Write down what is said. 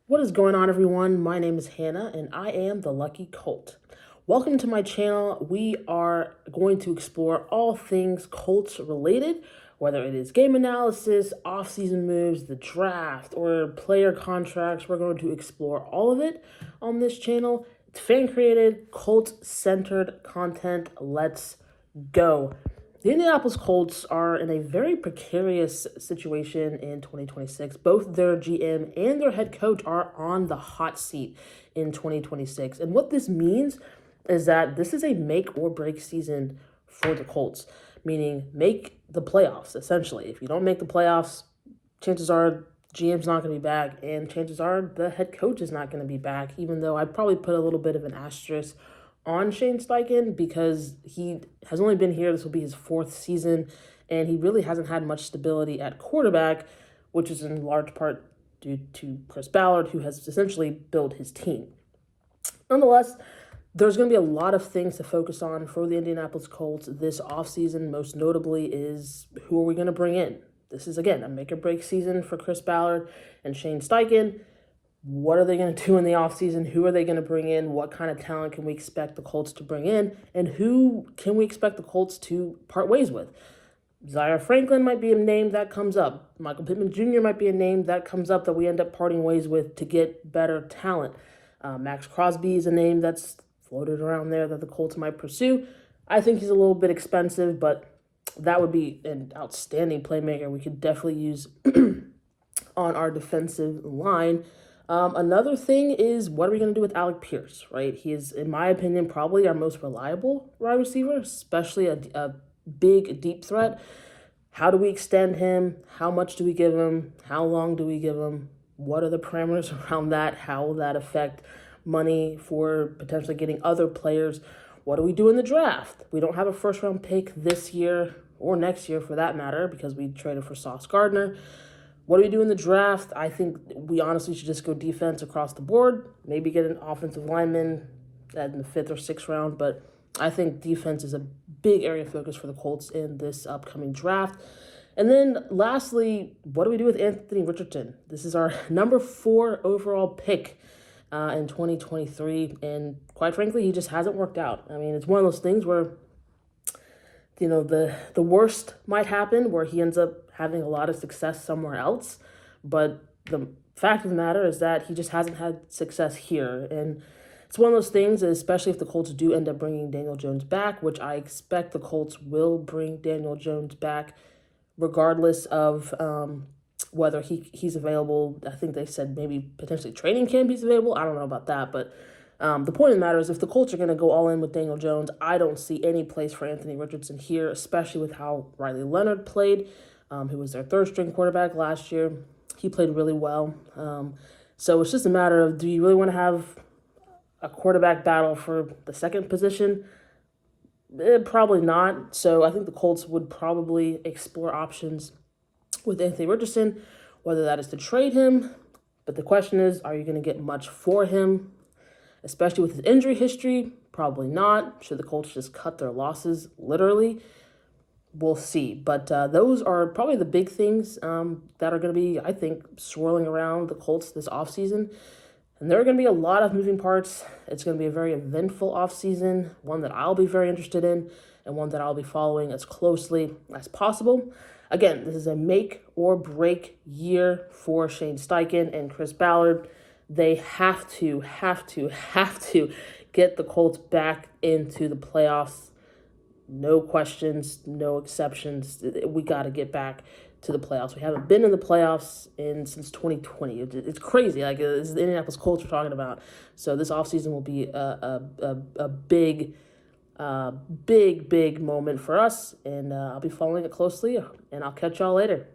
What is going on, everyone? My name is Hannah, and I am the Lucky Colt. Welcome to my channel. We are going to explore all things Colts related, whether it is game analysis, off-season moves, the draft, or player contracts. We're going to explore all of it on this channel. It's fan-created, Colts-centered content. Let's go. The Indianapolis Colts are in a very precarious situation in 2026. Both their GM and their head coach are on the hot seat in 2026. And what this means is that this is a make or break season for the Colts, meaning make the playoffs, essentially. If you don't make the playoffs, chances are GM's not going to be back, and chances are the head coach is not going to be back, even though I'd probably put a little bit of an asterisk on Shane Steichen because he has only been here. This will be his fourth season, and he really hasn't had much stability at quarterback, which is in large part due to Chris Ballard, who has essentially built his team. Nonetheless, there's going to be a lot of things to focus on for the Indianapolis Colts this offseason. Most notably is who are we going to bring in? This is, again, a make-or-break season for Chris Ballard and Shane Steichen. What are they going to do in the offseason? Who are they going to bring in? What kind of talent can we expect the Colts to bring in? And who can we expect the Colts to part ways with? Zaire Franklin might be a name that comes up. Michael Pittman Jr. might be a name that comes up that we end up parting ways with to get better talent. Max Crosby is a name that's floated around there that the Colts might pursue. I think he's a little bit expensive, but that would be an outstanding playmaker we could definitely use on our defensive line. Another thing is, what are we going to do with Alec Pierce, right? He is, in my opinion, probably our most reliable wide receiver, especially a big, deep threat. How do we extend him? How much do we give him? How long do we give him? What are the parameters around that? How will that affect money for potentially getting other players? What do we do in the draft? We don't have a first-round pick this year or next year, for that matter, because we traded for Sauce Gardner. What do we do in the draft? I think we honestly should just go defense across the board. Maybe get an offensive lineman in the 5th or 6th round. But I think defense is a big area of focus for the Colts in this upcoming draft. And then lastly, what do we do with Anthony Richardson? This is our number 4 overall pick in 2023. And quite frankly, he just hasn't worked out. I mean, it's one of those things where, you know, the worst might happen where he ends up having a lot of success somewhere else. But the fact of the matter is that he just hasn't had success here. And it's one of those things, especially if the Colts do end up bringing Daniel Jones back, which I expect the Colts will bring Daniel Jones back regardless of whether he's available. I think they said maybe potentially training camp he's available. I don't know about that, but the point of the matter is if the Colts are going to go all in with Daniel Jones, I don't see any place for Anthony Richardson here, especially with how Riley Leonard played, who was their third-string quarterback last year. He played really well. So it's just a matter of, do you really want to have a quarterback battle for the second position? Probably not. So I think the Colts would probably explore options with Anthony Richardson, whether that is to trade him. But the question is, are you going to get much for him? Especially with his injury history, probably not. Should the Colts just cut their losses, literally? We'll see. But those are probably the big things that are going to be, I think, swirling around the Colts this offseason. And there are going to be a lot of moving parts. It's going to be a very eventful offseason, one that I'll be very interested in, and one that I'll be following as closely as possible. Again, this is a make or break year for Shane Steichen and Chris Ballard. They have to get the Colts back into the playoffs. No questions, no exceptions. We got to get back to the playoffs. We haven't been in the playoffs since 2020. It's crazy. Like, this is the Indianapolis Colts we're talking about. So this offseason will be a big moment for us, and I'll be following it closely, and I'll catch y'all later.